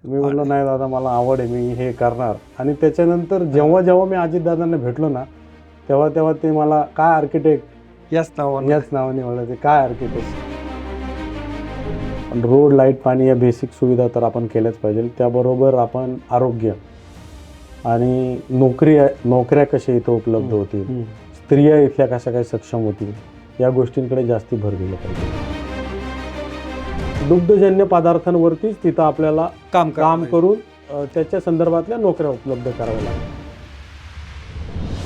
मी म्हणलो नाही दादा मला आवड आहे, मी हे करणार. आणि त्याच्यानंतर जेव्हा जेव्हा मी अजितदादांना भेटलो ना तेव्हा तेव्हा ते मला काय आर्किटेक्ट याच नावाने ओळखते, काय आर्किटेक्ट. रोड, लाईट, पाणी या बेसिक सुविधा तर आपण केल्याच पाहिजे. त्याबरोबर आपण आरोग्य आणि नोकऱ्या कशा इथं उपलब्ध होतील, स्त्रिया इथल्या कशा काय सक्षम होतील, या गोष्टींकडे जास्ती भर दिलं पाहिजे. दुग्धजन्य पदार्थांवरतीच तिथं आपल्याला काम करून त्याच्या संदर्भातल्या नोकऱ्या उपलब्ध कराव्या लागतात.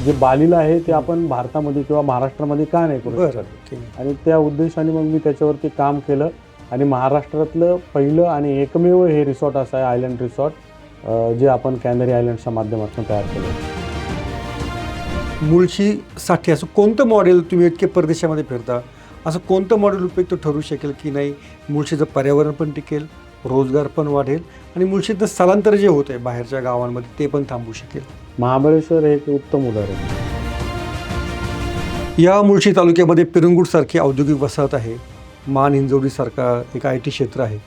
जे बालीला आहे ते आपण भारतामध्ये किंवा महाराष्ट्रामध्ये का नाही करू शकत, आणि त्या उद्देशाने मग मी त्याच्यावरती काम केलं. आणि महाराष्ट्रातलं पहिलं आणि एकमेव हे रिसॉर्ट असं आहे, आयलंड रिसॉर्ट, जे आपण कॅनरी आयलंडच्या माध्यमातून तयार केलं. मुळशीसाठी असं कोणतं मॉडेल, तुम्ही इतके परदेशामध्ये फिरता, असं कोणतं मॉडेल उपयुक्त ठरू शकेल की नाही मुळशीचं पर्यावरण पण टिकेल, रोजगार पण वाढेल आणि मुळशीचं स्थलांतर जे होत आहे बाहेरच्या गावांमध्ये ते पण थांबू शकेल? महाबळेश्वर हे एक उत्तम उदाहरण. या मुळशी तालुक्यामध्ये पिरंगुटसारखी औद्योगिक वसाहत आहे, मान हिंजवडीसारखा एक IT क्षेत्र आहे.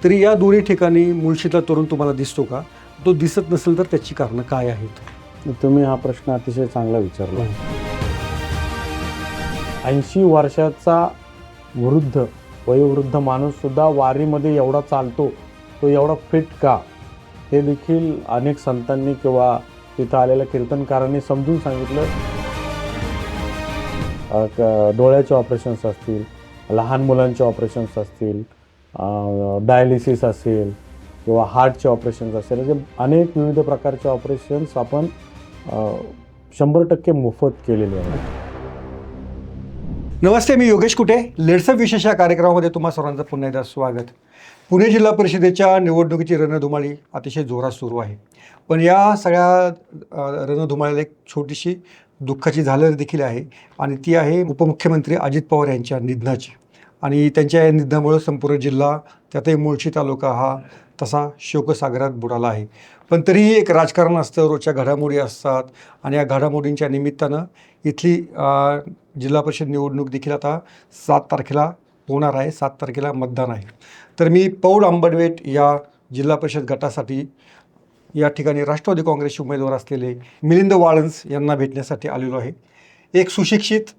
तरी या दोन्ही ठिकाणी मुळशीतला तरुण तुम्हाला दिसतो का? तो दिसत नसेल तर त्याची कारणं काय आहेत? तुम्ही हा प्रश्न अतिशय चांगला विचारला. 80 वर्षाचा वयोवृद्ध माणूस सुद्धा वारीमध्ये एवढा चालतो, तो एवढा फिट का, हे देखील अनेक संतांनी किंवा तिथं आलेल्या कीर्तनकारांनी समजून सांगितलं. डोळ्याचे ऑपरेशन्स असतील, लहान मुलांचे ऑपरेशन्स असतील, डायलिसिस असेल किंवा हार्टचे ऑपरेशन्स असेल, असे अनेक विविध प्रकारचे ऑपरेशन्स आपण 100% मोफत केलेले आहेत. नमस्ते, मी योगेश कुटे. लेट्सअप विशेष या कार्यक्रमामध्ये तुम्हा सर्वांचं पुन्हा एकदा स्वागत. पुणे जिल्हा परिषदेच्या निवडणुकीची रणधुमाळी अतिशय जोरात सुरू आहे. पण या सगळ्या रणधुमाळीला एक छोटीशी दुःखाची झालर देखील आहे, आणि ती आहे उपमुख्यमंत्री अजित पवार यांच्या निधनाची. आणि त्यांच्या या निधनामुळं संपूर्ण जिल्हा, त्यातही मुळशी तालुका हा तसा शोकसागरात बुडाला आहे. पण तरीही एक राजकारण असतं, रोजच्या घडामोडी असतात, आणि या घडामोडींच्या निमित्तानं इथली जिल्हा परिषद निवडणूक देखील आता 7 तारखेला होणार आहे. 7 तारखेला मतदान आहे. तर मी पौड आंबडवेट या जिल्हा परिषद गटासाठी या ठिकाणी राष्ट्रवादी काँग्रेसचे उमेदवार असलेले मिलिंद वाळंज यांना भेटण्यासाठी आलेलो आहे. एक सुशिक्षित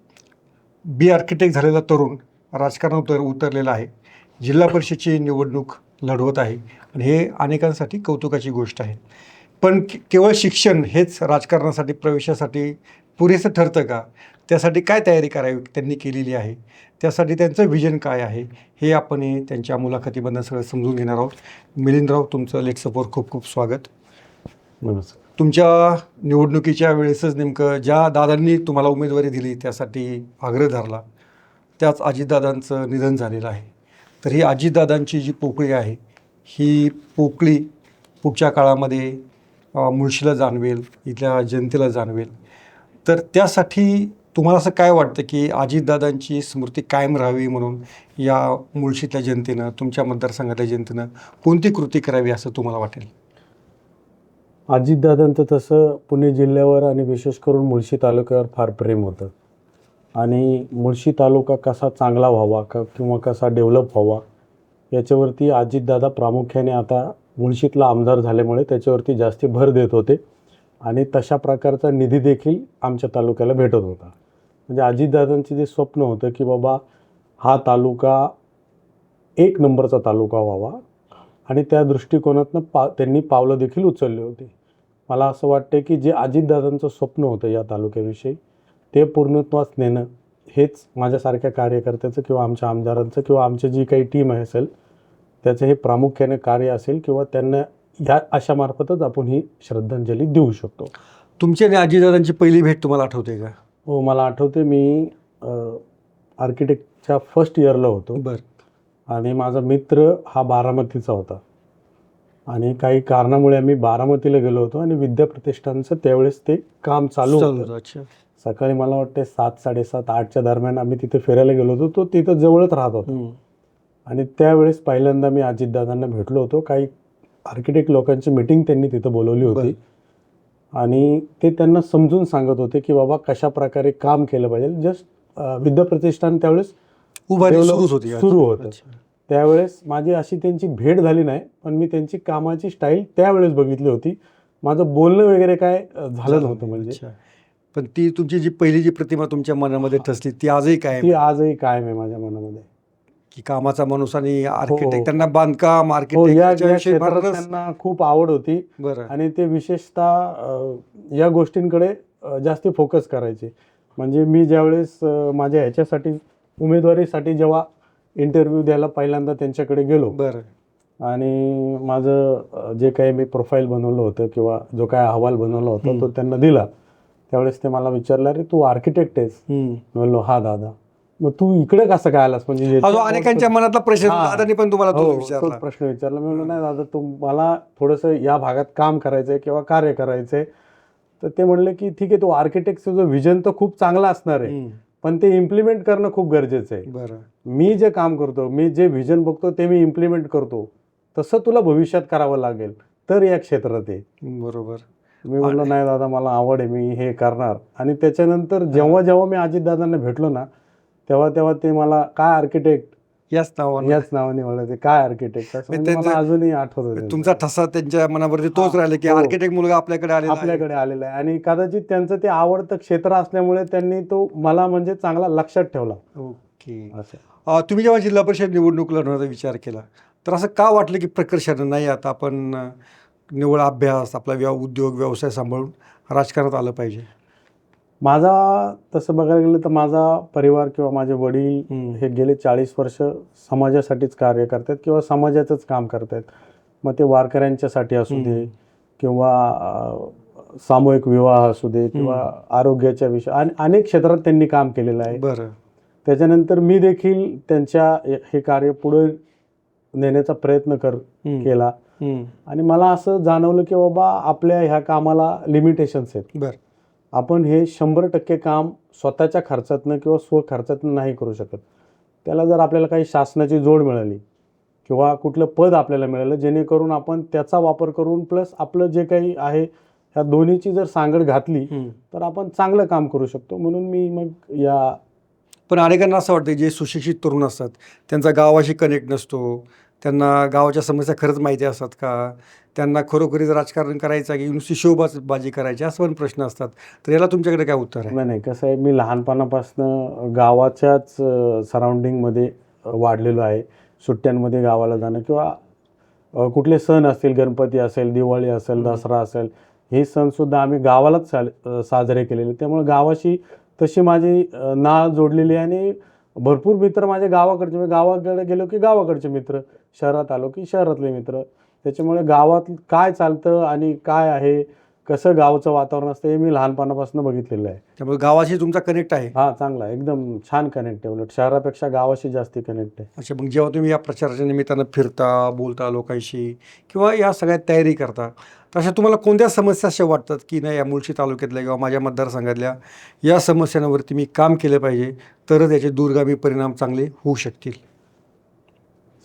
आर्किटेक्ट झालेला तरुण राजकारणात उतरलेला आहे, जिल्हा परिषदेची निवडणूक लढवत आहे, आणि हे अनेकांसाठी कौतुकाची गोष्ट आहे. पण केवळ शिक्षण हेच राजकारणासाठी प्रवेशासाठी पुरेसं ठरतं का? त्यासाठी काय तयारी करावी त्यांनी केलेली आहे, त्यासाठी त्यांचं विजन काय आहे, हे आपण त्यांच्या मुलाखतीमधून सगळं समजून घेणार आहोत. मिलिंदराव, तुमचं लेट्सअपवर खूप खूप स्वागत. नमस्कार. तुमच्या निवडणुकीच्या वेळेसच नेमकं ज्या दादांनी तुम्हाला उमेदवारी दिली त्यासाठी आग्रह धरला, त्याच अजितदादांचं निधन झालेलं आहे. तर ही अजितदादांची जी पोकळी आहे, ही पोकळी पुढच्या काळामध्ये मुळशीला जाणवेल, इथल्या जनतेला जाणवेल. तर त्यासाठी तुम्हाला असं काय वाटतं की अजितदादांची स्मृती कायम राहावी म्हणून या मुळशीतल्या जनतेनं, तुमच्या मतदारसंघातल्या जनतेनं कोणती कृती करावी असं तुम्हाला वाटेल? अजितदादांचं तसं पुणे जिल्ह्यावर आणि विशेष करून मुळशी तालुक्यावर फार प्रेम होतं, आणि मुळशी तालुका कसा चांगला व्हावा किंवा कसा डेव्हलप व्हावा याच्यावरती अजितदादा प्रामुख्याने आता मुळशीतला आमदार झाल्यामुळे त्याच्यावरती जास्ती भर देत होते. आणि तशा प्रकारचा निधी देखील आमच्या तालुक्याला भेटत होता. म्हणजे अजितदादांचे जे स्वप्न होतं की बाबा हा तालुका 1 नंबरचा तालुका व्हावा, आणि त्या दृष्टिकोनातनं त्यांनी पावलं देखील उचलली होती. मला असं वाटतं की जे अजितदादांचं स्वप्न होतं या तालुक्याविषयी ते पूर्णत्वास नेणं हेच माझ्यासारख्या कार्यकर्त्याचं किंवा आमच्या आमदारांचं किंवा आमची जी काही टीम आहे असेल त्याचं हे प्रामुख्याने कार्य असेल, किंवा त्यांना ह्या अशामार्फतच आपण ही श्रद्धांजली देऊ शकतो. तुमची आणि अजितदादांची पहिली भेट तुम्हाला आठवते का? हो, मला आठवते. मी आर्किटेक्टच्या फर्स्ट इयरला होतो. बरं. आणि माझा मित्र हा बारामतीचा होता, आणि काही कारणामुळे आम्ही बारामतीला गेलो होतो, आणि विद्याप्रतिष्ठानचं त्यावेळेस ते काम चालू होतं. अच्छा. सकाळी मला वाटते 7, 7:30, 8च्या दरम्यान आम्ही तिथे फिरायला गेलो होतो. तो तिथं जवळच राहत होता, आणि त्यावेळेस पहिल्यांदा मी अजितदादांना भेटलो होतो. काही आर्किटेक्ट लोकांची मीटिंग त्यांनी तिथं बोलवली होती, आणि ते त्यांना समजून सांगत होते की बाबा कशा प्रकारे काम केलं पाहिजे. जस्ट विद्याप्रतिष्ठान त्यावेळेस सुरू होतं. त्यावेळेस माझी अशी त्यांची भेट झाली नाही, पण मी त्यांची कामाची स्टाईल त्यावेळेस बघितली होती. माझं बोलणं वगैरे काय झालं नव्हतं म्हणजे. अच्छा. पण ती तुमची जी पहिली जी प्रतिमा तुमच्या मनामध्ये ठसली ती आजही काय ती आजही कायम आहे माझ्या मनामध्ये. की कामाचा माणूस आणि हो. आर्किटेक्ट, त्यांना बांधकाम हो, आर्किटेक्टच्या या विषयी क्षेत्रात फारच त्यांना खूप आवड होती बरं. आणि ते विशेषतः या गोष्टींकडे जास्ती फोकस करायचे. म्हणजे मी ज्यावेळेस माझ्या ह्याच्यासाठी उमेदवारीसाठी जेव्हा इंटरव्ह्यू द्यायला पहिल्यांदा त्यांच्याकडे गेलो बरं. आणि माझं जे काही मी प्रोफाईल बनवलं होतं किंवा जो काय अहवाल बनवला होता हम्म. तो त्यांना दिला. त्यावेळेस ते मला विचारलं, अरे तू आर्किटेक्ट आहेस? हम्म. म्हणलो हा दादा. मग तू इकडे कसं काय आलास? म्हणजे हा जो याच्या- अनेकांच्या मनातला प्रश्न हा. दादानी पण तुम्हाला हो, तो तोच विचारला. प्रश्न विचारला. मी म्हणलो नाही दादा, मला थोडंसं या भागात काम करायचंय किंवा कार्य करायचंय. तर ते म्हणले की ठीक आहे, तो आर्किटेक्टचं जो व्हिजन तर खूप चांगला असणार आहे, हम्म. पण ते इम्प्लिमेंट करणं खूप गरजेचं आहे. बरं. मी जे काम करतो, मी जे व्हिजन बघतो ते मी इम्प्लिमेंट करतो, तसं तुला भविष्यात करावं लागेल तर या क्षेत्रात आहे. बरोबर. मी म्हणलो नाही दादा, मला आवड आहे, मी हे करणार. आणि त्याच्यानंतर जेव्हा जेव्हा मी अजितदादांना भेटलो ना, तेव्हा तेव्हा ते मला काय आर्किटेक्ट याच नावानं याच नावाने म्हणायचे, काय आर्किटेक्ट असं. म्हणजे त्यांचं- मला अजूनही आठवत होतं. तुमचा ठसा त्यांच्या मनावरती तोच राहिला की हो. आर्किटेक्ट मुलगा आपल्याकडे आलेला आहे. आपल्याकडे आलेला आहे आणि कदाचित त्यांचं ते आवडतं क्षेत्र असल्यामुळे त्यांनी तो मला म्हणजे चांगला लक्षात ठेवला. ओके. असं तुम्ही जेव्हा जिल्हा परिषद निवडणूक लढवण्याचा विचार केला तर असं का वाटलं की प्रकर्षानं नाही, आता आपण निवड अभ्यास आपला उद्योग व्यवसाय सांभाळून राजकारणात आलं पाहिजे? माझा तसं बघायला गेलं तर माझा परिवार किंवा माझे वडील हे गेले 40 वर्ष समाजासाठीच कार्य करतात किंवा समाजाचंच काम करतात. मग ते वारकऱ्यांच्यासाठी असू दे किंवा सामूहिक विवाह असू दे किंवा आरोग्याच्या विषय अनेक क्षेत्रात त्यांनी काम केलेलं आहे. बरं. त्याच्यानंतर मी देखील त्यांच्या हे कार्य पुढे नेण्याचा प्रयत्न केला आणि मला असं जाणवलं की बाबा आपल्या ह्या कामाला लिमिटेशन्स आहेत. बरं. आपण हे 100% काम स्वतःच्या खर्चातनं किंवा स्वखर्चातनं नाही करू शकत. त्याला जर आपल्याला काही शासनाची जोड मिळाली किंवा कुठलं पद आपल्याला मिळालं जेणेकरून आपण त्याचा वापर करून प्लस आपलं जे काही आहे ह्या दोन्हीची जर सांगड घातली तर आपण चांगलं काम करू शकतो. म्हणून मी मग या पण अनेकांना असं वाटतं जे सुशिक्षित तरुण असतात त्यांचा गावाशी कनेक्ट नसतो, त्यांना गावाच्या समस्या खरंच माहिती असतात का, त्यांना खरोखरीच राजकारण करायचं की नुसती शोबाजी करायची, असं पण प्रश्न असतात. तर याला तुमच्याकडे काय उत्तर आहे? नाही, कसं आहे, मी लहानपणापासून गावाच्याच सराउंडिंगमध्ये वाढलेलो आहे. सुट्ट्यांमध्ये गावाला जाणं किंवा कुठले सण असतील, गणपती असेल, दिवाळी असेल, दसरा असेल, हे सणसुद्धा आम्ही गावालाच साजरे केलेले. त्यामुळे गावाशी तशी माझी नाळ जोडलेली आहे आणि भरपूर मित्र माझे गावाकडचे, म्हणजे गावाकडे गेलो की गावाकडचे मित्र, शहरात आलो की शहरातले मित्र. त्याच्यामुळे गावात काय चालतं आणि काय आहे, कसं गावचं वातावरण असतं हे मी लहानपणापासून बघितलेलं आहे. त्यामुळे गावाशी तुमचा कनेक्ट आहे. हा, चांगला आहे, एकदम छान कनेक्ट आहे. उलट शहरापेक्षा गावाशी जास्ती कनेक्ट आहे. अच्छा, मग जेव्हा तुम्ही या प्रचाराच्या निमित्तानं फिरता, बोलता लोकांशी किंवा या सगळ्यात तयारी करता, तर अशा तुम्हाला कोणत्या समस्या अशा वाटतात की नाही या मुळशी तालुक्यातल्या किंवा माझ्या मतदारसंघातल्या या समस्यांवरती मी काम केलं पाहिजे तरच याचे दूरगामी परिणाम चांगले होऊ शकतील?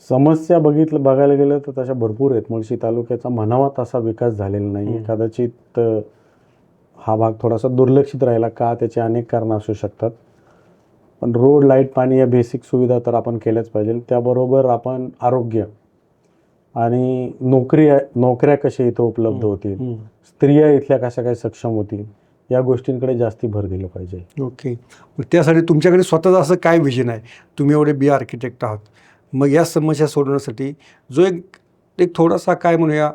समस्या बघायला गेलं तर तशा भरपूर आहेत. मुळशी तालुक्याचा म्हणावा तसा विकास झालेला नाही. कदाचित हा भाग थोडासा दुर्लक्षित राहिला का, त्याचे अनेक कारणं असू शकतात. पण रोड, लाईट, पाणी या बेसिक सुविधा तर आपण केल्याच पाहिजे. त्याबरोबर आपण आरोग्य आणि नोकऱ्या कशा इथं उपलब्ध होतील, स्त्रिया इथल्या कशा काय सक्षम होतील, या गोष्टींकडे जास्ती भर दिलं पाहिजे. ओके. मग त्यासाठी तुमच्याकडे स्वतःचं असं काय विजन आहे? तुम्ही एवढे आर्किटेक्ट आहात, मग या समस्या सोडवण्यासाठी जो एक थोडासा काय म्हणूया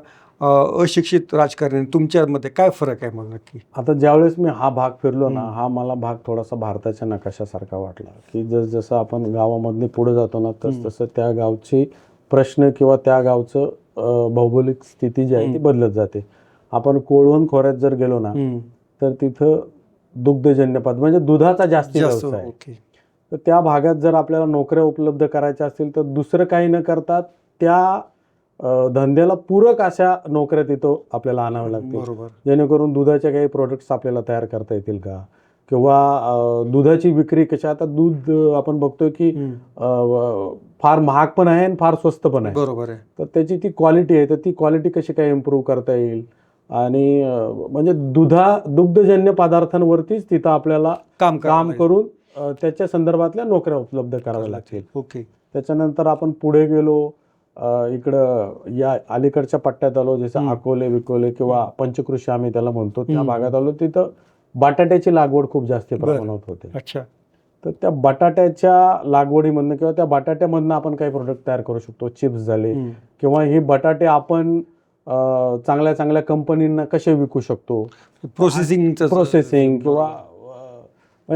अशिक्षित राजकारणी तुमच्यामध्ये काय फरक आहे मग नक्की? आता ज्यावेळेस मी हा भाग फिरलो ना, हा मला भाग थोडासा भारताच्या नकाशासारखा वाटला की जसं आपण गावामधले पुढे जातो ना तसं त्या गावचे प्रश्न किंवा त्या गावचं भौगोलिक स्थिती जी आहे ती बदलत जाते. आपण कोळवण खोऱ्यात जर गेलो ना तर तिथं दुग्धजन्य पदार्थ म्हणजे दुधाचा जास्ती व्यवसाय आहे. तर त्या भागात जर आपल्याला नोकऱ्या उपलब्ध करायच्या असतील तर दुसरं काही न करता त्या धंद्याला पूरक अशा नोकऱ्या तिथं आपल्याला आणाव्या लागतील. बरोबर. जेणेकरून दुधाचे काही प्रोडक्ट्स आपल्याला तयार करता येतील का, किंवा दुधाची विक्री कशा. आता दूध आपण बघतोय की फार महाग पण आहे आणि फार स्वस्त पण आहे. बरोबर आहे. तर त्याची ती क्वालिटी आहे, तर ती क्वालिटी कशी काय इम्प्रूव्ह करता येईल आणि म्हणजे दुग्धजन्य पदार्थांवरतीच तिथं आपल्याला काम करून त्याच्या संदर्भातल्या नोकऱ्या उपलब्ध कराव्या लागतील. ओके. त्याच्यानंतर आपण पुढे गेलो, इकडं या अलीकडच्या पट्ट्यात आलो, जसं अकोले विकोले किंवा पंचकृषी आम्ही त्याला म्हणतो, त्या भागात आलो. तिथं बटाट्याची लागवड खूप जास्त प्रमाणात होते. अच्छा. तर त्या बटाट्याच्या लागवडीमधनं किंवा त्या बटाट्यामधनं आपण काही प्रोडक्ट तयार करू शकतो. चिप्स झाले किंवा हे बटाटे आपण चांगल्या चांगल्या कंपनींना कसे विकू शकतो, प्रोसेसिंग किंवा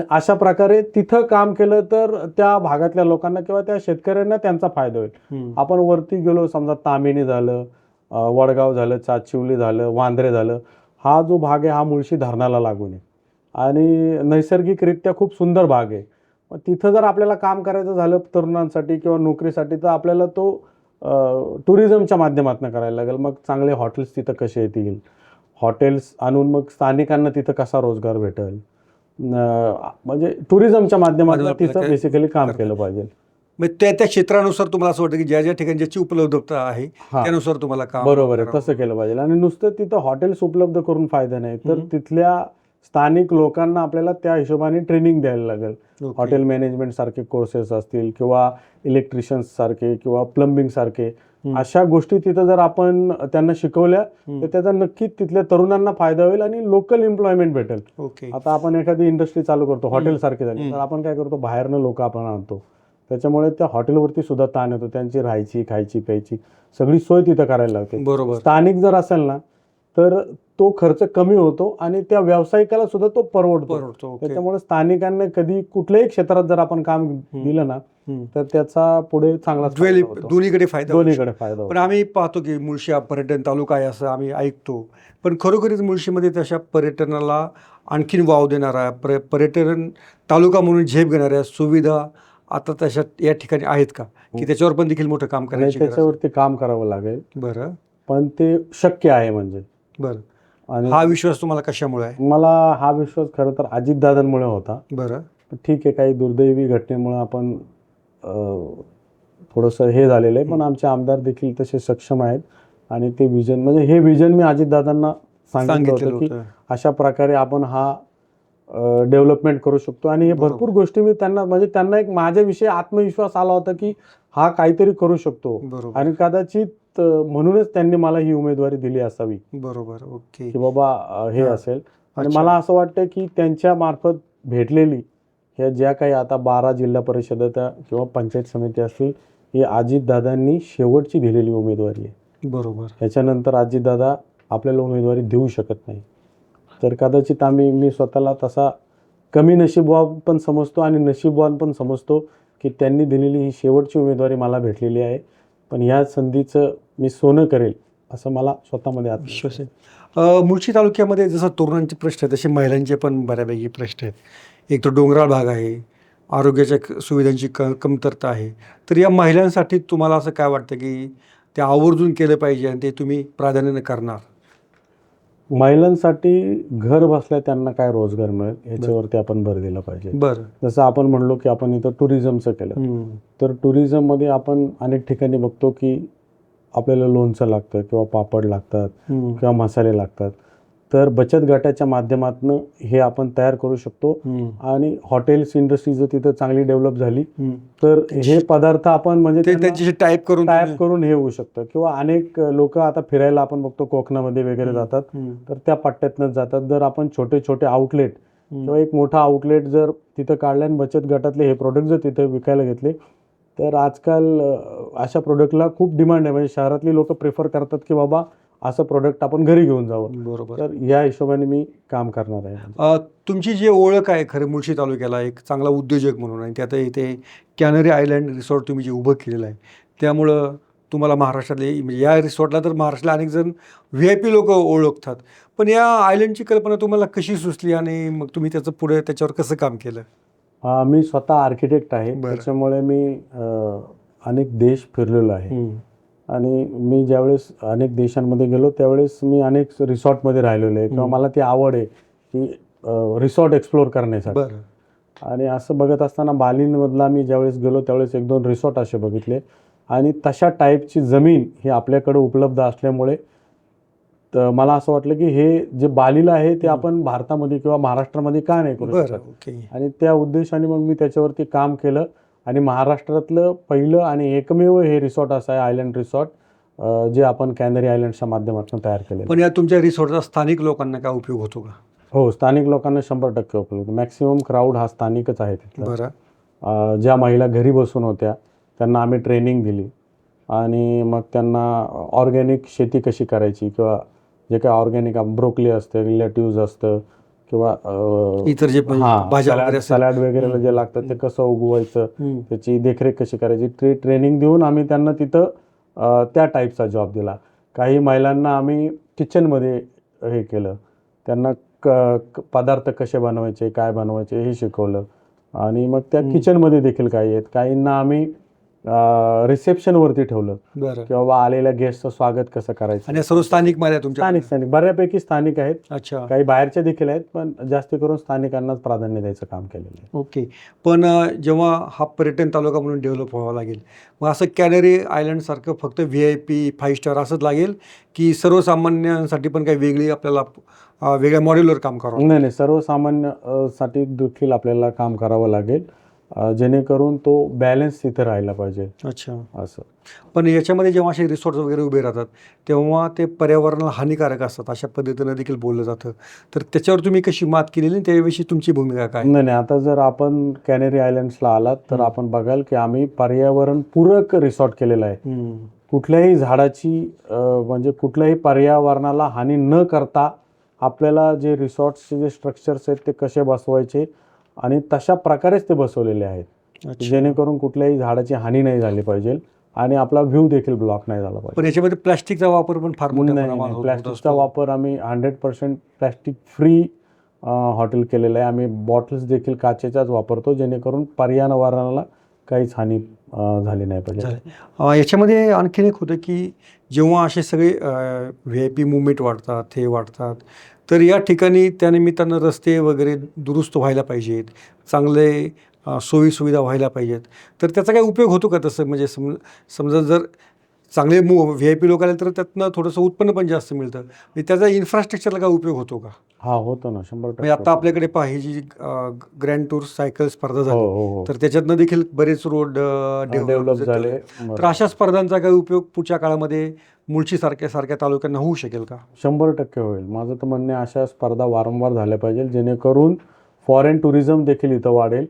अशा प्रकारे तिथं काम केलं तर त्या भागातल्या लोकांना किंवा त्या शेतकऱ्यांना त्यांचा फायदा होईल. आपण वरती गेलो, समजा तामिनी झालं, वडगाव झालं, चाचिवली झालं, वांद्रे झालं, हा जो भाग आहे हा मुळशी धरणाला लागून आहे आणि नैसर्गिकरित्या खूप सुंदर भाग आहे. मग तिथं जर आपल्याला काम करायचं झालं तरुणांसाठी किंवा नोकरीसाठी, तर आपल्याला तो टुरिझमच्या माध्यमातून करायला लागेल. मग चांगले हॉटेल्स तिथं कसे येतील, हॉटेल्स आणून मग स्थानिकांना तिथं कसा रोजगार भेटेल, म्हणजे टुरिझमच्या माध्यमातून तिथं बेसिकली काम केलं पाहिजे. मग त्या क्षेत्रानुसार तुम्हाला असं वाटतं की ज्या ज्या ठिकाणी ज्याची उपलब्धता आहे त्यानुसार तुम्हाला काम. बरोबर आहे, तसं केलं पाहिजे. आणि नुसतं तिथं हॉटेल्स उपलब्ध करून फायदा नाही, तर तिथल्या स्थानिक लोकांना आपल्याला त्या हिशोबाने ट्रेनिंग द्यायला लागेल. हॉटेल मॅनेजमेंट सारखे कोर्सेस असतील किंवा इलेक्ट्रिशियन्स सारखे किंवा प्लंबिंग सारखे अशा गोष्टी तिथं जर आपण त्यांना शिकवल्या तर त्याचा नक्कीच तिथल्या तरुणांना फायदा होईल आणि लोकल एम्प्लॉयमेंट भेटेल. आता आपण एखादी इंडस्ट्री चालू करतो, हॉटेल सारखे झाले, तर आपण काय करतो, बाहेरनं लोक आपण आणतो. त्याच्यामुळे त्या हॉटेलवरती सुद्धा ताण येतो, त्यांची राहायची, खायची, प्यायची सगळी सोय तिथं करायला लागते. बरोबर. स्थानिक जर असेल ना तर तो खर्च कमी होतो आणि त्या व्यावसायिकाला सुद्धा तो परवडतो. त्याच्यामुळे स्थानिकांना कधी कुठल्याही क्षेत्रात जर आपण काम दिलं ना तर त्याचा पुढे चांगला दोन्हीकडे फायदा होतो. पण आम्ही पाहतो की मुळशी हा पर्यटन तालुका आहे असं आम्ही ऐकतो, पण खरोखरीच मुळशीमध्ये तशा पर्यटनाला आणखीन वाव देणारा, पर्यटन तालुका म्हणून झेप घेणाऱ्या सुविधा आता तशा या ठिकाणी आहेत का, की त्याच्यावर पण देखील मोठं काम करायचं? त्याच्यावरती काम करावं लागेल. बरं. पण ते शक्य आहे म्हणजे. बरं. आणि हा विश्वास तुम्हाला कशामुळे आहे? मला हा विश्वास खरं तर अजितदादांमुळे होता. बरं. ठीक आहे, काही दुर्दैवी घटनेमुळे आपण थोडंसं हे झालेलं आहे, पण आमचे आमदार देखील तसे सक्षम आहेत आणि ते विजन, म्हणजे हे विजन मी अजितदादांना सांगितलं होतं की अशा प्रकारे आपण हा डेव्हलपमेंट करू शकतो. आणि हे भरपूर गोष्टी मी त्यांना, म्हणजे त्यांना एक माझ्याविषयी आत्मविश्वास आला होता की हा काहीतरी करू शकतो आणि कदाचित म्हणूनच त्यांनी मला ही उमेदवारी दिली असावी. बरोबर. ओके. की बाबा हे असेल. आणि मला असं वाटतं की त्यांच्या मार्फत भेटलेली ह्या ज्या काही आता 12 जिल्हा परिषदा किंवा पंचायत समिती असतील, ही अजितदादांनी शेवटची दिलेली उमेदवारी आहे. बरोबर. ह्याच्यानंतर अजितदादा आपल्याला उमेदवारी देऊ शकत नाही. तर कदाचित मी स्वतःला तसा कमी नशीबवान पण समजतो आणि नशीबवान पण समजतो की त्यांनी दिलेली ही शेवटची उमेदवारी मला भेटलेली आहे. पण या संधीचं मी सोनं करेल असं मला स्वतःमध्ये आत्मविश्वास आहे. मुळशी तालुक्यामध्ये जसं तरुणांचे प्रश्न आहेत तसे महिलांचे पण बऱ्यापैकी प्रश्न आहेत. एक तर डोंगराळ भाग आहे, आरोग्याच्या सुविधांची कमतरता आहे. तर या महिलांसाठी तुम्हाला असं काय वाटतं की ते आवर्जून केलं पाहिजे आणि ते तुम्ही प्राधान्याने करणार? महिलांसाठी घर बसल्या त्यांना काय रोजगार मिळेल ह्याच्यावरती आपण भर दिला पाहिजे. बरं. जसं आपण म्हणलो की आपण इथं टुरिझमचं केलं, तर टुरिझममध्ये आपण अनेक ठिकाणी बघतो की आपल्याला लोणचं लागतं किंवा पापड लागतात किंवा मसाले लागतात. तर बचत गटाच्या माध्यमातून हे आपण तयार करू शकतो आणि हॉटेल्स इंडस्ट्री जर तिथं चांगली डेव्हलप झाली तर हे पदार्थ आपण म्हणजे त्यांच्याशी टाईप करून हे होऊ शकतं. किंवा अनेक लोक आता फिरायला आपण बघतो कोकणामध्ये वगैरे जातात, तर त्या पट्ट्यातनंच जातात. जर आपण छोटे छोटे आउटलेट किंवा एक मोठा आउटलेट जर तिथं काढलं आणि बचत गटातले हे प्रोडक्ट जर तिथं विकायला घेतले तर आजकाल अशा प्रोडक्टला खूप डिमांड आहे. म्हणजे शहरातली लोक प्रेफर करतात की बाबा असं प्रोडक्ट आपण घरी घेऊन जावं. बरोबर. तर या हिशोबाने मी काम करणार आहे. तुमची जी ओळख आहे खरं मुळशी तालुक्याला एक चांगला उद्योजक म्हणून, आणि त्यात इथे कॅनरी आयलँड रिसॉर्ट तुम्ही जे उभं केलेलं आहे त्यामुळं तुम्हाला महाराष्ट्रातले, म्हणजे या रिसॉर्टला तर महाराष्ट्रातले अनेक जण VIP लोक ओळखतात. पण या आयलँडची कल्पना तुम्हाला कशी सुचली आणि मग तुम्ही त्याचं पुढे त्याच्यावर कसं काम केलं? मी स्वतः आर्किटेक्ट आहे, त्याच्यामुळे मी अनेक देश फिरलेलो आहे. आणि मी ज्यावेळेस अनेक देशांमध्ये गेलो त्यावेळेस मी अनेक रिसॉर्टमध्ये राहिलेलो आहे किंवा मला ती आवड आहे की रिसॉर्ट एक्सप्लोअर करण्यासाठी. आणि असं बघत असताना बालीमधला मी ज्यावेळेस गेलो त्यावेळेस 1-2 रिसॉर्ट असे बघितले आणि तशा टाईपची जमीन ही आपल्याकडे उपलब्ध असल्यामुळे तर मला असं वाटलं की हे जे बालीला आहे ते आपण भारतामध्ये किंवा महाराष्ट्रामध्ये का नाही करू शकत. आणि त्या उद्देशाने मग मी त्याच्यावरती काम केलं आणि महाराष्ट्रातलं पहिलं आणि एकमेव हे रिसॉर्ट असं आहे, आयलंड रिसॉर्ट, जे आपण कॅनरी आयलंडच्या माध्यमातून तयार केलेलं पण या तुमच्या रिसॉर्टचा स्थानिक लोकांना काय उपयोग होतो का? हो, स्थानिक लोकांना 100% उपलब्ध. मॅक्सिमम क्राऊड हा स्थानिकच आहे तिथला. बरं. ज्या महिला घरी बसून होत्या त्यांना आम्ही ट्रेनिंग दिली आणि मग त्यांना ऑर्गॅनिक शेती कशी करायची किंवा जे काही ऑर्गॅनिक ब्रोकली असतं, रिलेटिव्ज असतं किंवा इतर जे भाज्या वगैरे असेल. सॅलड वगैरे जे लागतं ते कसं उगवायचं, हम्म. त्याची देखरेख कशी करायची, ट्रेनिंग देऊन आम्ही त्यांना तिथं त्या टाईपचा जॉब दिला. काही महिलांना आम्ही किचनमध्ये हे केलं, त्यांना पदार्थ कसे बनवायचे, काय बनवायचे हे शिकवलं आणि मग त्या किचनमध्ये देखील काही आहेत. काहींना आम्ही रिसेप्शनवरती ठेवलं बरं. की बाबा आलेल्या गेस्टचं स्वागत कसं करायचं. आणि सर्व स्थानिक महिला तुमच्या? स्थानिक बऱ्यापैकी स्थानिक आहेत. अच्छा. काही बाहेरच्या देखील आहेत, पण जास्त करून स्थानिकांनाच प्राधान्य द्यायचं काम केलेलं आहे. ओके. पण जेव्हा हा पर्यटन तालुका म्हणून डेव्हलप व्हावा लागेल, मग असं कॅनरी आयलंडसारखं फक्त VIP 5 स्टार असंच लागेल की सर्वसामान्यांसाठी पण काही वेगळी आपल्याला वेगळ्या मॉडेलवर काम करावं? नाही, सर्वसामान्य साठी देखील आपल्याला काम करावं लागेल, जेणेकरून तो बॅलन्स तिथे राहायला पाहिजे. अच्छा. असं. पण याच्यामध्ये जेव्हा असे रिसॉर्ट वगैरे उभे राहतात तेव्हा ते पर्यावरणाला हानिकारक असतात अशा पद्धतीनं देखील बोललं जातं. तर त्याच्यावर तुम्ही कशी मात केलेली, त्याविषयी तुमची भूमिका काय? नाही, आता जर आपण कॅनरी आयलंड्सला आलात तर आपण बघाल की आम्ही पर्यावरणपूरक रिसॉर्ट केलेला आहे. कुठल्याही झाडाची म्हणजे कुठल्याही पर्यावरणाला हानी न करता आपल्याला जे रिसॉर्ट्सचे जे स्ट्रक्चर्स आहेत ते कसे बसवायचे आणि तशा प्रकारेच ते बसवलेले आहेत, जेणेकरून कुठल्याही झाडाची हानी नाही झाली पाहिजे आणि आपला व्ह्यू देखील ब्लॉक नाही झाला पाहिजे. पण याच्यामध्ये प्लॅस्टिकचा वापर पण फार मोठ्या प्रमाणात होत प्लॅस्टिकचा असतो. वापर आम्ही 100% प्लॅस्टिक फ्री हॉटेल केलेलं आहे. आम्ही बॉटल्स देखील काचेच्याच वापरतो, जेणेकरून पर्यावरणाला काहीच हानी झाली नाही पाहिजे. याच्यामध्ये आणखीन एक होतं की जेव्हा असे सगळे VIP मुवमेंट वाढतात, हे वाढतात, तर या ठिकाणी त्यानिमित्तानं रस्ते वगैरे दुरुस्त व्हायला पाहिजेत, चांगले सोयीसुविधा व्हायला पाहिजेत. तर त्याचा काही उपयोग होतो का तसं? म्हणजे समजा जर चांगले VIP लोक आले तर त्यातनं थोडंसं उत्पन्न पण जास्त मिळतं, म्हणजे त्याचा इन्फ्रास्ट्रक्चरला काय उपयोग होतो का? हा, होतो ना, 100%. म्हणजे आता आपल्याकडे पहा ही जी ग्रँड टूर सायकल स्पर्धा झाली, हो. तर त्याच्यातनं देखील बरेच रोड डेव्हलप झाले. तर अशा स्पर्धांचा काही उपयोग पुढच्या काळामध्ये मुळशी सारख्या तालुक्यांना होऊ शकेल का? 100% होईल. माझं तर म्हणणं आहे अशा स्पर्धा वारंवार झाल्या पाहिजे, जेणेकरून फॉरेन टुरिझम देखील इथं वाढेल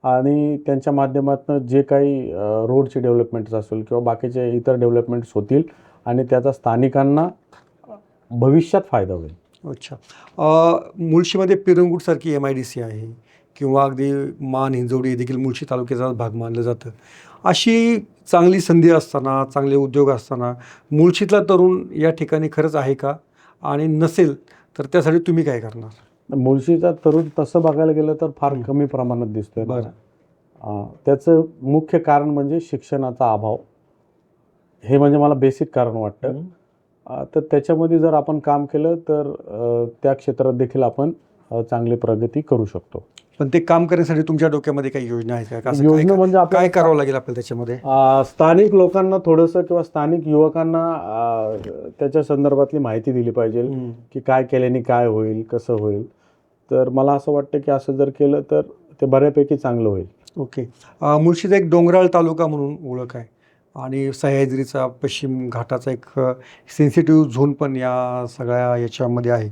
आणि त्यांच्या माध्यमातून जे काही रोडचे डेव्हलपमेंट्स असेल किंवा बाकीचे इतर डेव्हलपमेंट्स होतील आणि त्याचा स्थानिकांना भविष्यात फायदा होईल. अच्छा. मुळशीमध्ये पिरंगुटसारखी MIDC आहे किंवा अगदी मान हिंजवडी देखील मुळशी तालुक्याचा भाग मानलं जातं. अशी चांगली संधी असताना, चांगले उद्योग असताना मुळशीतला तरुण या ठिकाणी खरंच आहे का? आणि नसेल तर त्यासाठी तुम्ही काय करणार? मुळशीचा तरुण तसं बघायला गेलं तर फार कमी प्रमाणात दिसतोय. बरं. त्याचं मुख्य कारण म्हणजे शिक्षणाचा अभाव, हे म्हणजे मला बेसिक कारण वाटतं. तर त्याच्यामध्ये जर आपण काम केलं तर त्या क्षेत्रात देखील आपण चांगली प्रगती करू शकतो. पण ते काम करण्यासाठी तुमच्या डोक्यामध्ये काही योजना आहेत का? योजना म्हणजे काय करावं लागेल आपल्याला त्याच्यामध्ये? स्थानिक लोकांना थोडंसं किंवा स्थानिक युवकांना त्याच्या संदर्भातली माहिती दिली पाहिजे की काय केल्याने काय होईल, कसं होईल. तर मला असं वाटतं की असं जर केलं तर ते बऱ्यापैकी चांगलं होईल. ओके. मुळशीचा एक डोंगराळ तालुका म्हणून ओळख आहे आणि सह्याद्रीचा पश्चिम घाटाचा एक सेन्सिटिव्ह झोन पण या सगळ्या याच्यामध्ये आहे.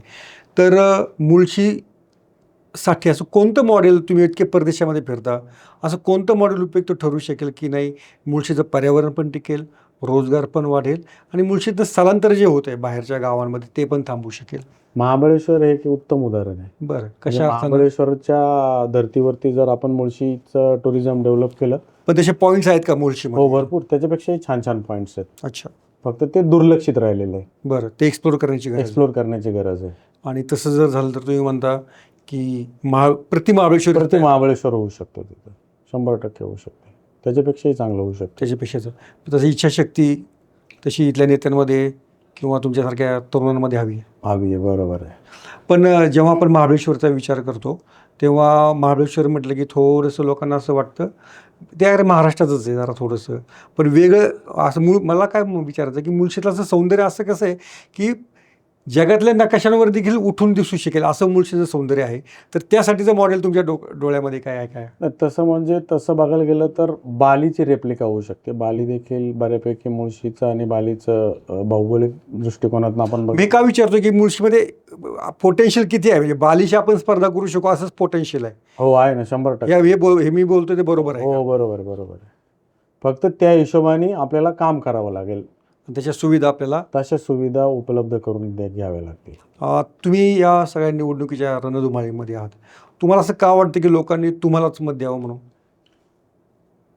तर मुळशीसाठी असं कोणतं मॉडेल, तुम्ही इतके परदेशामध्ये फिरता, असं कोणतं मॉडेल उपयुक्त ठरू शकेल की नाही मुळशीचं पर्यावरण पण टिकेल, रोजगार पण वाढेल आणि मुळशीचं स्थलांतर जे होत आहे बाहेरच्या गावांमध्ये ते पण थांबू शकेल? महाबळेश्वर हे एक उत्तम उदाहरण आहे. बरं. म्हणजे महाबळेश्वरच्या धर्तीवरती जर आपण मुळशीचं टुरिझम डेव्हलप केलं. पण त्याचे पॉईंट्स आहेत का मुळशीमध्ये? हो, भरपूर. त्याच्यापेक्षाही छान पॉईंट्स आहेत. अच्छा. फक्त ते दुर्लक्षित राहिलेलं आहे. बरं. ते एक्सप्लोर करण्याची गरज आहे. आणि तसं जर झालं तर तुम्ही म्हणता की प्रति महाबळेश्वर होऊ शकतो, तिथं 100% होऊ शकते. त्याच्यापेक्षाही चांगलं होऊ शकतं. त्याच्यापेक्षाच तशी इच्छाशक्ती तशी इथल्या नेत्यांमध्ये किंवा तुमच्यासारख्या तरुणांमध्ये हवी आहे. बरोबर आहे. पण जेव्हा आपण महाबळेश्वरचा विचार करतो तेव्हा महाबळेश्वर म्हटलं की थोडंसं लोकांना असं वाटतं ते अरे महाराष्ट्रातच आहे जरा थोडंसं, पण वेगळं असं. मला काय विचारायचं की मुळशीतलं असं सौंदर्य असं कसं आहे की जगातल्या नकाशांवर देखील उठून दिसू शकेल असं मुळशीचं सौंदर्य आहे. तर त्यासाठीचं मॉडेल तुमच्या डोळ्यामध्ये काय आहे काय? तसं बघायला गेलं तर बालीची रेप्लिका होऊ शकते. बाली देखील बऱ्यापैकी मुळशीचं आणि बालीचं भौगोलिक दृष्टिकोनातून आपण मी का विचारतो की मुळशीमध्ये पोटेन्शियल किती आहे, म्हणजे बालीशी आपण स्पर्धा करू शकू असंच पोटेन्शियल आहे. हो आहे ना, 100%. हे मी बोलतो ते बरोबर आहे हो, का? बरोबर आहे. फक्त त्या हिशोबाने आपल्याला काम करावं लागेल. त्याच्या सुविधा आपल्याला तशा सुविधा उपलब्ध करून घ्याव्या लागतील. तुम्ही या सगळ्या निवडणुकीच्या रणधुमाळीमध्ये आहात. तुम्हाला असं का वाटतं की लोकांनी तुम्हालाच मत द्यावं म्हणून?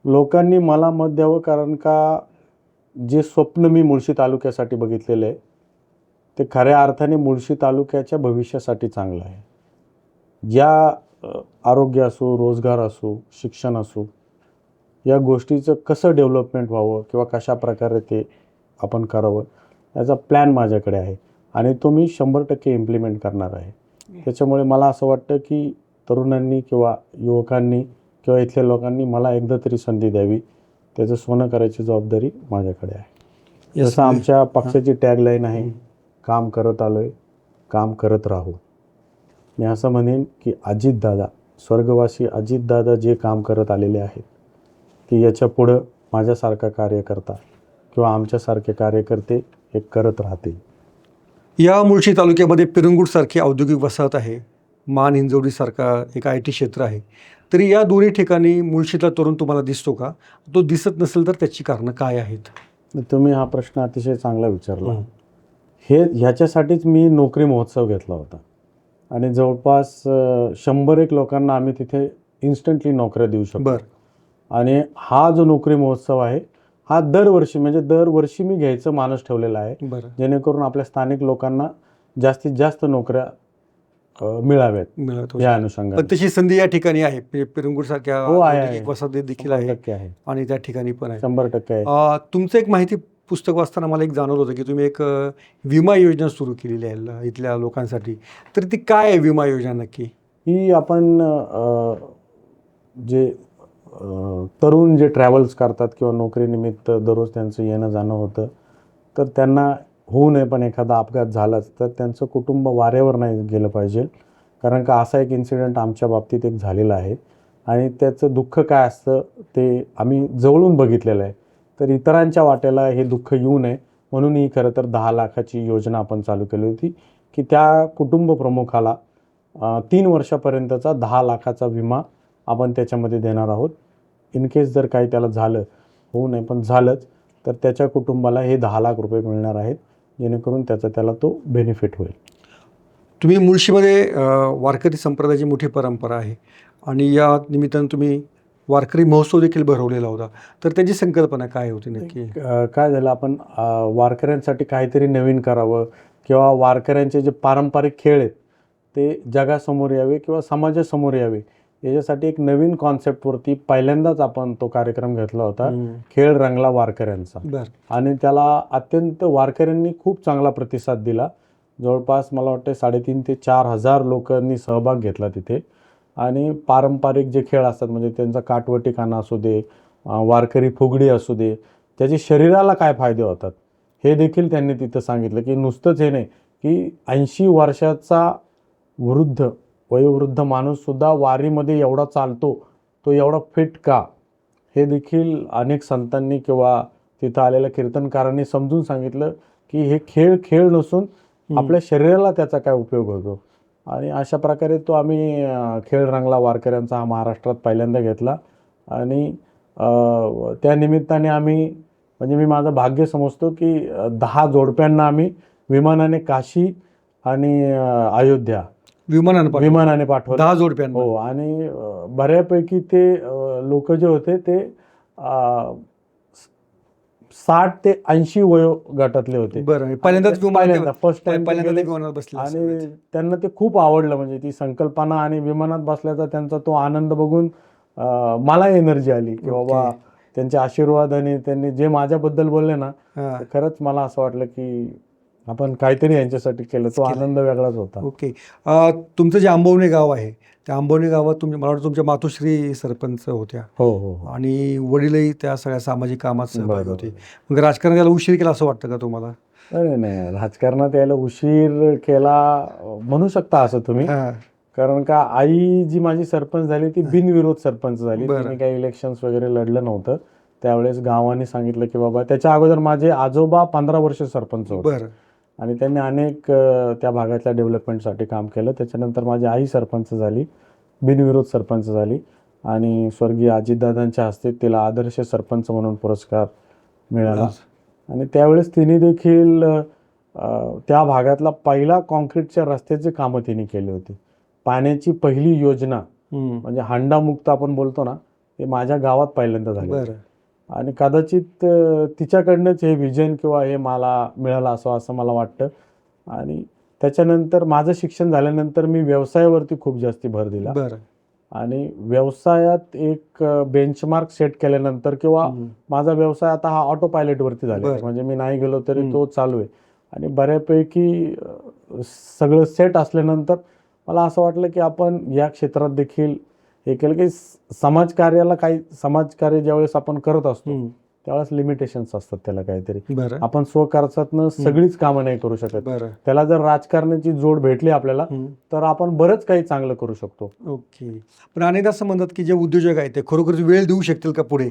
लोकांनी मला मत द्यावं कारण का जे स्वप्न मी मुळशी तालुक्यासाठी बघितलेलं आहे ते खऱ्या अर्थाने मुळशी तालुक्याच्या भविष्यासाठी चांगलं आहे. ज्या आरोग्य असो, रोजगार असो, शिक्षण असो, या गोष्टीचं कसं डेव्हलपमेंट व्हावं किंवा कशा प्रकारे ते आपण करावं याचा प्लॅन माझ्याकडे आहे आणि तो मी 100% इम्प्लिमेंट करणार आहे. त्याच्यामुळे मला असं वाटतं की तरुणांनी किंवा युवकांनी किंवा इथल्या लोकांनी मला एकदा तरी संधी द्यावी. त्याचं सोनं करायची जबाबदारी माझ्याकडे आहे. जसं आमच्या पक्षाची टॅगलाईन आहे, काम करत आलोय, काम करत राहू. मी असं म्हणेन की अजितदादा, स्वर्गवासी अजितदादा जे काम करत आलेले आहेत की याच्या पुढं माझ्यासारखा कार्यकर्ता किंवा आमच्यासारखे कार्यकर्ते हे करत राहतील. या मुळशी तालुक्यामध्ये पिरंगुटसारखी औद्योगिक वसाहत आहे, मान हिंजवडीसारखा एक IT क्षेत्र आहे. तरी या दोन्ही ठिकाणी मुळशीतला तरुण तुम्हाला दिसतो का? तो दिसत नसेल तर त्याची कारणं काय आहेत? तुम्ही हा प्रश्न अतिशय चांगला विचारला. ह्याच्यासाठीच मी नोकरी महोत्सव घेतला होता आणि जवळपास 100 लोकांना आम्ही तिथे इन्स्टंटली नोकऱ्या देऊ शकतो. बरं. आणि हा जो नोकरी महोत्सव आहे हा दरवर्षी मी घ्यायचं मानस ठेवलेला आहे, बरं. जेणेकरून आपल्या स्थानिक लोकांना जास्तीत जास्त नोकऱ्या मिळाव्यात या अनुषंगाने. पण तशी संधी या ठिकाणी आहे, पिरंगुटसारख्या हो, आहे. वसाहत देखील आहे 100% आहे. आणि त्या ठिकाणी पण आहे. 100% आहे. तुमचं एक माहिती पुस्तक वाचताना मला एक जाणवलं होतं की तुम्ही एक विमा योजना सुरू केलेली आहे इथल्या लोकांसाठी. तर ती काय आहे विमा योजना नक्की? ही आपण जे तरुण जे ट्रॅव्हल्स करतात किंवा नोकरीनिमित्त दररोज त्यांचं येणं जाणं होतं, तर त्यांना होऊ नये पण एखादा अपघात झालाच तर त्यांचं कुटुंब वाऱ्यावर नाही गेलं पाहिजे. कारण का असा एक इन्सिडेंट आमच्या बाबतीत एक झालेला आहे आणि त्याचं दुःख काय असतं ते आम्ही जवळून बघितलेलं आहे. तर इतरांच्या वाट्याला हे दुःख येऊ नये म्हणून ही खरं तर 10 लाखाची योजना आपण चालू केली होती की त्या कुटुंब प्रमुखाला 3 वर्षापर्यंतचा 10 लाखाचा विमा आपण त्याच्यामध्ये देणार आहोत. इन केस जर काही त्याला झालं, होऊ नये पण झालंच, तर त्याच्या कुटुंबाला हे 10 लाख रुपये मिळणार आहेत, जेणेकरून त्याला तो बेनिफिट होईल. तुम्ही मुळशीमध्ये वारकरी संप्रदायाची मोठी परंपरा आहे आणि या निमित्तानं तुम्ही वारकरी महोत्सव देखील भरवलेला होता. तर त्याची संकल्पना काय होती नक्की? काय झालं, आपण वारकऱ्यांसाठी काहीतरी नवीन करावं किंवा वारकऱ्यांचे जे पारंपरिक खेळ आहेत ते जगासमोर यावे किंवा समाजासमोर यावे याच्यासाठी एक नवीन कॉन्सेप्टवरती पहिल्यांदाच आपण तो कार्यक्रम घेतला होता, खेळ रंगला वारकऱ्यांचा. बरं. आणि त्याला अत्यंत वारकऱ्यांनी खूप चांगला प्रतिसाद दिला. जवळपास मला वाटतं 3,500 ते 4,000 लोकांनी सहभाग घेतला तिथे. आणि पारंपरिक जे खेळ असतात म्हणजे त्यांचा काटवटीखाना असू दे, वारकरी फुगडी असू दे, त्याचे शरीराला काय फायदे होतात हे देखील त्यांनी तिथं सांगितलं. की नुसतंच हे नाही की 80 वर्षाचा वयोवृद्ध माणूससुद्धा वारीमध्ये एवढा चालतो, तो एवढा फिट का, हे देखील अनेक संतांनी किंवा तिथं आलेल्या कीर्तनकारांनी समजून सांगितलं की हे खेळ नसून आपल्या शरीराला त्याचा काय उपयोग होतो. आणि अशा प्रकारे तो आम्ही खेळ रंगला वारकऱ्यांचा हा महाराष्ट्रात पहिल्यांदा घेतला. आणि त्या निमित्ताने आम्ही म्हणजे मी माझं भाग्य समजतो की 10 जोडप्यांना आम्ही विमानाने काशी आणि अयोध्या विमानाने पाठवलं. 10 जोडप्यांना. हो. आणि बऱ्यापैकी ते लोक जे होते ते 60 ते 80 वयोगटातले होते. बरं. पहिल्यांदा फर्स्ट टाइम विमानात बसले आणि त्यांना ते खूप आवडलं. म्हणजे ती संकल्पना आणि विमानात बसल्याचा त्यांचा तो आनंद बघून मला एनर्जी आली की बाबा त्यांचे आशीर्वाद आणि त्यांनी जे माझ्याबद्दल बोलले ना, खरंच मला असं वाटलं की आपण काहीतरी यांच्यासाठी केलं. तो आनंद वेगळाच होता. ओके. तुमचं जे आंबवणे गाव आहे त्या आंबवणे गावात मला वाटतं तुमच्या मातोश्री सरपंच होत्या. हो. आणि वडीलही त्या सगळ्या सामाजिक कामात सहभागी होते. मग राजकारणाला उशीर केला असं वाटतं का तुम्हाला? नाही नाही, राजकारणात यायला उशीर केला म्हणू शकता असं तुम्ही. हां. कारण का आई जी माझी सरपंच झाली ती बिनविरोध सरपंच झाली. बरं. तिने काही इलेक्शन्स वगैरे लढलं नव्हतं. त्यावेळेस गावाने सांगितलं की बाबा, त्याच्या अगोदर माझे आजोबा 15 वर्ष सरपंच होते बरं. आणि त्यांनी अनेक त्या भागातल्या डेव्हलपमेंटसाठी काम केलं. त्याच्यानंतर माझी आई सरपंच झाली, बिनविरोध सरपंच झाली आणि स्वर्गीय अजितदादांच्या हस्ते तिला आदर्श सरपंच म्हणून पुरस्कार मिळाला. आणि त्यावेळेस तिने देखील त्या भागातला पहिला कॉन्क्रीटच्या रस्त्याची कामं तिने केली होती. पाण्याची पहिली योजना म्हणजे हांडामुक्त आपण बोलतो ना, ते माझ्या गावात पहिल्यांदा झालं. बरं. आणि कदाचित तिच्याकडनंच हे विजन किंवा हे मला मिळालं असं मला वाटतं. आणि त्याच्यानंतर माझं शिक्षण झाल्यानंतर मी व्यवसायावरती खूप जास्ती भर दिला बरं. आणि व्यवसायात एक बेंचमार्क सेट केल्यानंतर किंवा माझा व्यवसाय आता हा ऑटो पायलटवरती झाला, बरं. म्हणजे मी नाही गेलो तरी तो चालू आहे. आणि बऱ्यापैकी सगळं सेट असल्यानंतर मला असं वाटलं की आपण या क्षेत्रात देखील हे केलं की समाजकार्य ज्यावेळेस आपण करत असतो त्यावेळेस लिमिटेशन्स असतात त्याला काहीतरी. बरं. आपण स्वखर्चातनं सगळीच कामं नाही करू शकत. बरं. त्याला जर राजकारणाची जोड भेटली आपल्याला तर आपण बरंच काही चांगलं करू शकतो. ओके. पण अनेकदा असं म्हणतात की जे उद्योजक आहेत ते खरोखरच वेळ देऊ शकतील का पुढे,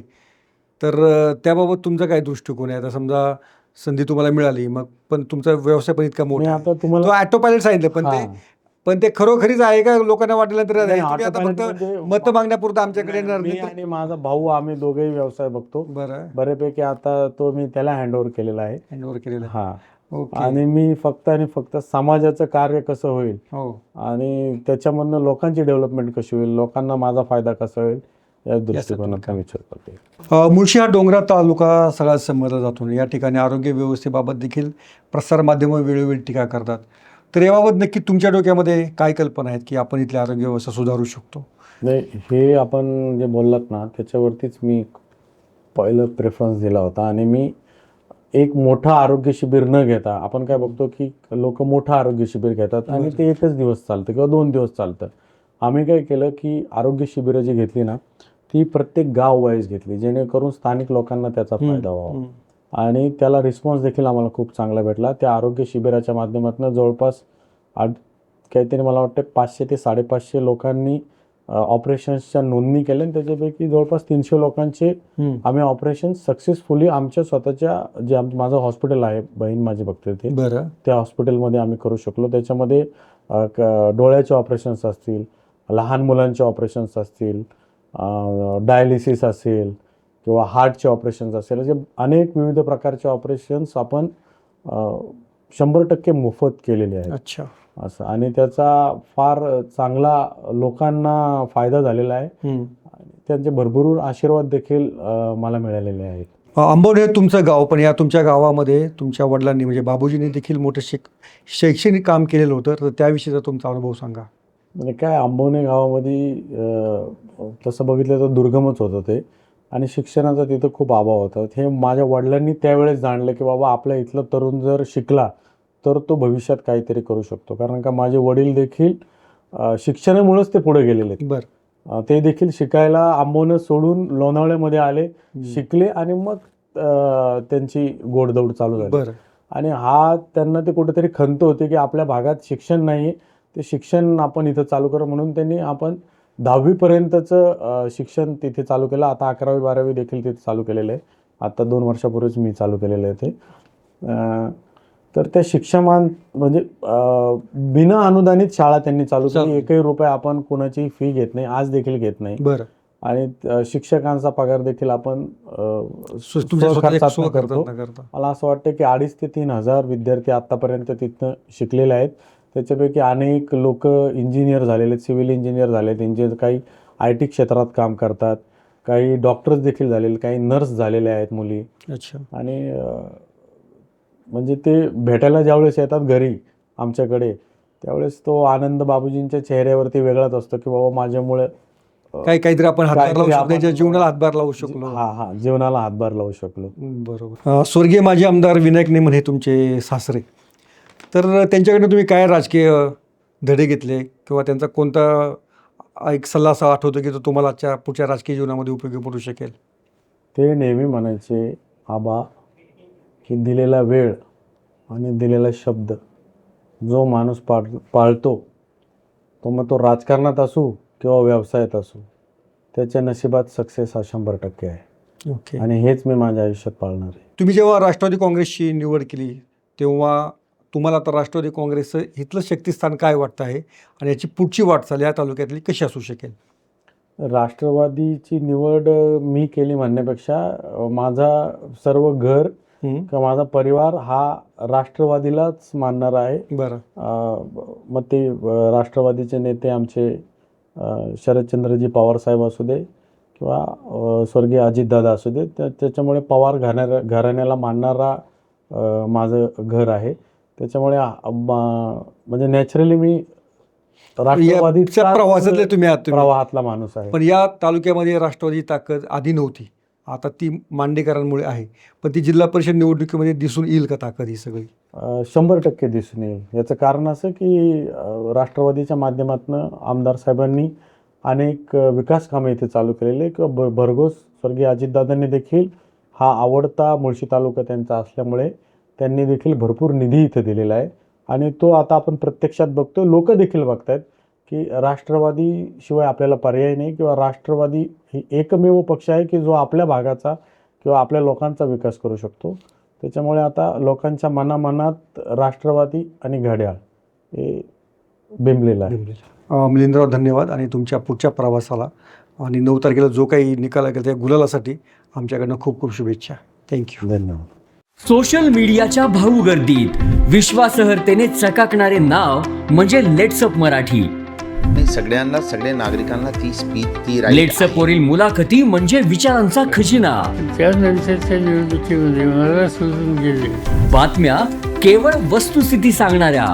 तर त्याबाबत तुमचा काय दृष्टिकोन आहे? आता समजा संधी तुम्हाला मिळाली, मग पण तुमचा व्यवसाय पण इतका मी मोठा आता तुम्हाला तो ऑटो पायलट सांगितलं, पण ते खरोखरीच आहे का? लोकांना वाटलं तर नाही, तुम्ही आता autopilot फक्त म्हणजे मत मागण्यापुरतं आमच्याकडे येणार मी नाही तर- आणि माझा भाऊ आम्ही दोघेही व्यवसाय बघतो. बरं. बऱ्यापैकी आता तो मी त्याला हँडओव्हर केलेला आहे. हँडओव्हर केलेलं आहे. हा. ओके. आणि मी फक्त आणि फक्त समाजाचं कार्य कसं होईल हो. आणि त्याच्यामधनं लोकांची डेव्हलपमेंट कशी होईल, लोकांना माझा फायदा कसा होईल या दृष्टिकोनातून विचार करते. मुळशी हा डोंगराळ तालुका सगळ्यात समजला जातो. या ठिकाणी आरोग्य व्यवस्थेबाबत देखील प्रसारमाध्यमं वेळोवेळी टीका करतात. तर याबाबत नक्की तुमच्या डोक्यामध्ये काय कल्पना आहेत की आपण इथली आरोग्य व्यवस्था सुधारू शकतो? नाही, हे आपण जे बोललात ना त्याच्यावरतीच मी पहिलं प्रेफरन्स दिला होता. आणि मी एक मोठं आरोग्य शिबिर न घेता, आपण काय बघतो की लोक मोठं आरोग्य शिबिर घेतात आणि ते एकच दिवस चालतं किंवा 2 दिवस चालतं. आम्ही काय केलं की आरोग्य शिबिरं जी घेतली ना ती प्रत्येक गाव वाईज घेतली, जेणेकरून स्थानिक लोकांना त्याचा फायदा व्हावा. आणि त्याला रिस्पॉन्स देखील आम्हाला खूप चांगला भेटला. त्या आरोग्य शिबिराच्या माध्यमातून जवळपास काहीतरी मला वाटतं 500 ते 550 लोकांनी ऑपरेशन्सच्या नोंदणी केल्या आणि त्याच्यापैकी जवळपास 300 लोकांचे आम्ही ऑपरेशन सक्सेसफुली आमच्या स्वतःच्या जे माझं हॉस्पिटल आहे, बहीण माझी बघते ते, बरं. त्या हॉस्पिटलमध्ये आम्ही करू शकलो. त्याच्यामध्ये डोळ्याचे ऑपरेशन्स असतील, लहान मुलांचे ऑपरेशन्स असतील, डायलिसिस असेल किंवा हार्टचे ऑपरेशन्स असेल, असे अनेक विविध प्रकारचे ऑपरेशन्स आपण 100% मोफत केलेले आहेत. अच्छा. असं. आणि त्याचा फार चांगला लोकांना फायदा झालेला आहे आणि त्यांचे भरभरून आशीर्वाद देखील मला मिळालेले आहेत. आंबवणे हे तुमचं गाव, पण या तुमच्या गावामध्ये तुमच्या वडिलांनी म्हणजे बाबूजींनी देखील मोठं शैक्षणिक काम केलेलं होतं, तर त्याविषयीचा तुमचा अनुभव सांगा. म्हणजे काय, आंबवणे गावामध्ये तसं बघितलं तर दुर्गमच होतं ते आणि शिक्षणाचा तिथं खूप अभाव होता. हे माझ्या वडिलांनी त्यावेळेस जाणलं की बाबा आपल्या इथला तरुण जर शिकला तर तो भविष्यात काहीतरी करू शकतो. कारण का माझे वडील देखील शिक्षणामुळेच ते पुढे गेलेले आहेत. बरं. ते देखील शिकायला आंबवणं सोडून लोणावळ्यामध्ये आले, शिकले आणि मग त्यांची गोडदौड चालू झाली. बरं. आणि त्यांना ते कुठेतरी खंत होते की आपल्या भागात शिक्षण नाही, ते शिक्षण आपण इथं चालू करू. म्हणून त्यांनी आपण 10वी पर्यंतचं शिक्षण तिथे चालू केलं. आता 11वी 12वी देखील तिथे चालू केलेलं आहे. आता 2 वर्षापूर्वीच मी चालू केलेलं आहे ते. तर त्या शिक्षण म्हणजे बिना अनुदानित शाळा त्यांनी चालू केली. 1ही रुपया आपण कोणाची फी घेत नाही, आज देखील घेत नाही. बरं. आणि शिक्षकांचा पगार देखील आपण स्वखर्चातून करतो. मला असं वाटतं की 2,500 ते 3,000 विद्यार्थी आतापर्यंत तिथनं शिकलेले आहेत. त्याच्यापैकी अनेक लोक इंजिनियर झालेले आहेत, सिव्हिल इंजिनियर झालेत, काही IT क्षेत्रात काम करतात, काही डॉक्टर्स देखील झालेले, काही नर्स झालेल्या आहेत मुली. अच्छा. आणि म्हणजे ते भेटायला ज्यावेळेस येतात घरी आमच्याकडे, त्यावेळेस तो आनंद बाबूजींच्या चेहऱ्यावरती वेगळाच असतो की बाबा माझ्यामुळे काहीतरी आपण हातभार लावू शकतो, त्यांच्या जीवनाला हातभार लावू शकलो. जीवनाला हातभार लावू शकलो. बरोबर. स्वर्गीय माजी आमदार विनायक नेमन हे तुमचे सासरे, तर त्यांच्याकडनं तुम्ही काय राजकीय धडे घेतले किंवा त्यांचा कोणता एक सल्ला असा आठवतो की तो तुम्हाला आजच्या पुढच्या राजकीय जीवनामध्ये उपयोगी पडू शकेल? ते नेहमी म्हणायचे, आबा की दिलेला वेळ आणि दिलेला शब्द जो माणूस पाळतो तो मग तो राजकारणात असू किंवा व्यवसायात असू, त्याच्या नशिबात सक्सेस हा 100% आहे. ओके. आणि हेच मी माझ्या आयुष्यात पाळणार आहे. तुम्ही जेव्हा राष्ट्रवादी काँग्रेसची निवड केली तेव्हा तुम्हाला आता राष्ट्रवादी काँग्रेसचं इथलं शक्तिस्थान काय वाटतं आहे आणि याची पुढची वाटचाल या तालुक्यातली कशी असू शकेल? राष्ट्रवादीची निवड मी केली म्हणण्यापेक्षा माझा सर्व घर किंवा माझा परिवार हा राष्ट्रवादीलाच मानणार आहे. बरं. मग ते राष्ट्रवादीचे नेते आमचे शरदचंद्रजी पवार साहेब असू दे किंवा स्वर्गीय अजितदादा असू दे, त्याच्यामुळे पवार घराण्याला मानणारा माझं घर आहे. त्याच्यामुळे म्हणजे नॅचरली मी राष्ट्रवादीच्या प्रवासातले तुम्ही आहात तुम्ही. प्रवाहातला माणूस आहे. पण या तालुक्यामध्ये राष्ट्रवादी ताकद आधी नव्हती, आता ती मांडेकरांमुळे आहे. पण ती जिल्हा परिषद निवडणुकीमध्ये दिसून येईल का ताकद ही सगळी? 100% दिसून येईल. याचं कारण असं की राष्ट्रवादीच्या माध्यमातून आमदार साहेबांनी अनेक विकास कामे इथे चालू केलेले किंवा भरघोस स्वर्गीय अजितदादांनी देखील हा आवडता मुळशी तालुका त्यांचा असल्यामुळे त्यांनी देखील भरपूर निधी इथे दिलेला आहे. आणि तो आता आपण प्रत्यक्षात बघतो, लोक देखील बघतायत की राष्ट्रवादीशिवाय आपल्याला पर्याय नाही किंवा राष्ट्रवादी ही एकमेव पक्ष आहे की जो आपल्या भागाचा किंवा आपल्या लोकांचा विकास करू शकतो. त्याच्यामुळे आता लोकांच्या मनामनात राष्ट्रवादी आणि घड्याळ हे बिंबलेलं आहे. मिलिंदराव, धन्यवाद आणि तुमच्या पुढच्या प्रवासाला आणि 9 तारखेला जो काही निकाल लागेल त्या गुलालासाठी आमच्याकडनं खूप खूप शुभेच्छा. थँक्यू. धन्यवाद. सोशल मीडियाच्या भाऊ गर्दीत विश्वासार्हतेने चकाकणारे नाव म्हणजे लेट्सअप मराठी. सगळ्यांना, सगळ्या नागरिकांना ती स्पीच, ती लेट्सअप वरील मुलाखती म्हणजे विचारांचा खजिना. त्यानंतरच्या निवडणुकीमध्ये मला सोडून गेले. बातम्या केवळ वस्तुस्थिती सांगणाऱ्या,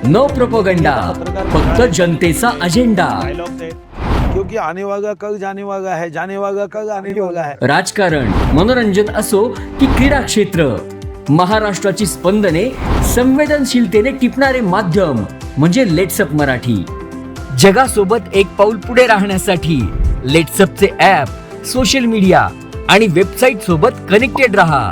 न प्रोपगंडा, फक्त जनतेचा अजेंडा. क्योंकि आने वाला कल जाने वाला है, जाने वाला कल आने वाला है. राजकारण, मनोरंजन असो की क्रीडा क्षेत्र, महाराष्ट्राची स्पंदने संवेदनशीलतेने टिपणारे माध्यम म्हणजे लेट्सअप मराठी. जगासोबत एक पाऊल पुढे राहण्यासाठी लेट्सअपचे ॲप, सोशल मीडिया आणि वेबसाईट सोबत कनेक्टेड रहा.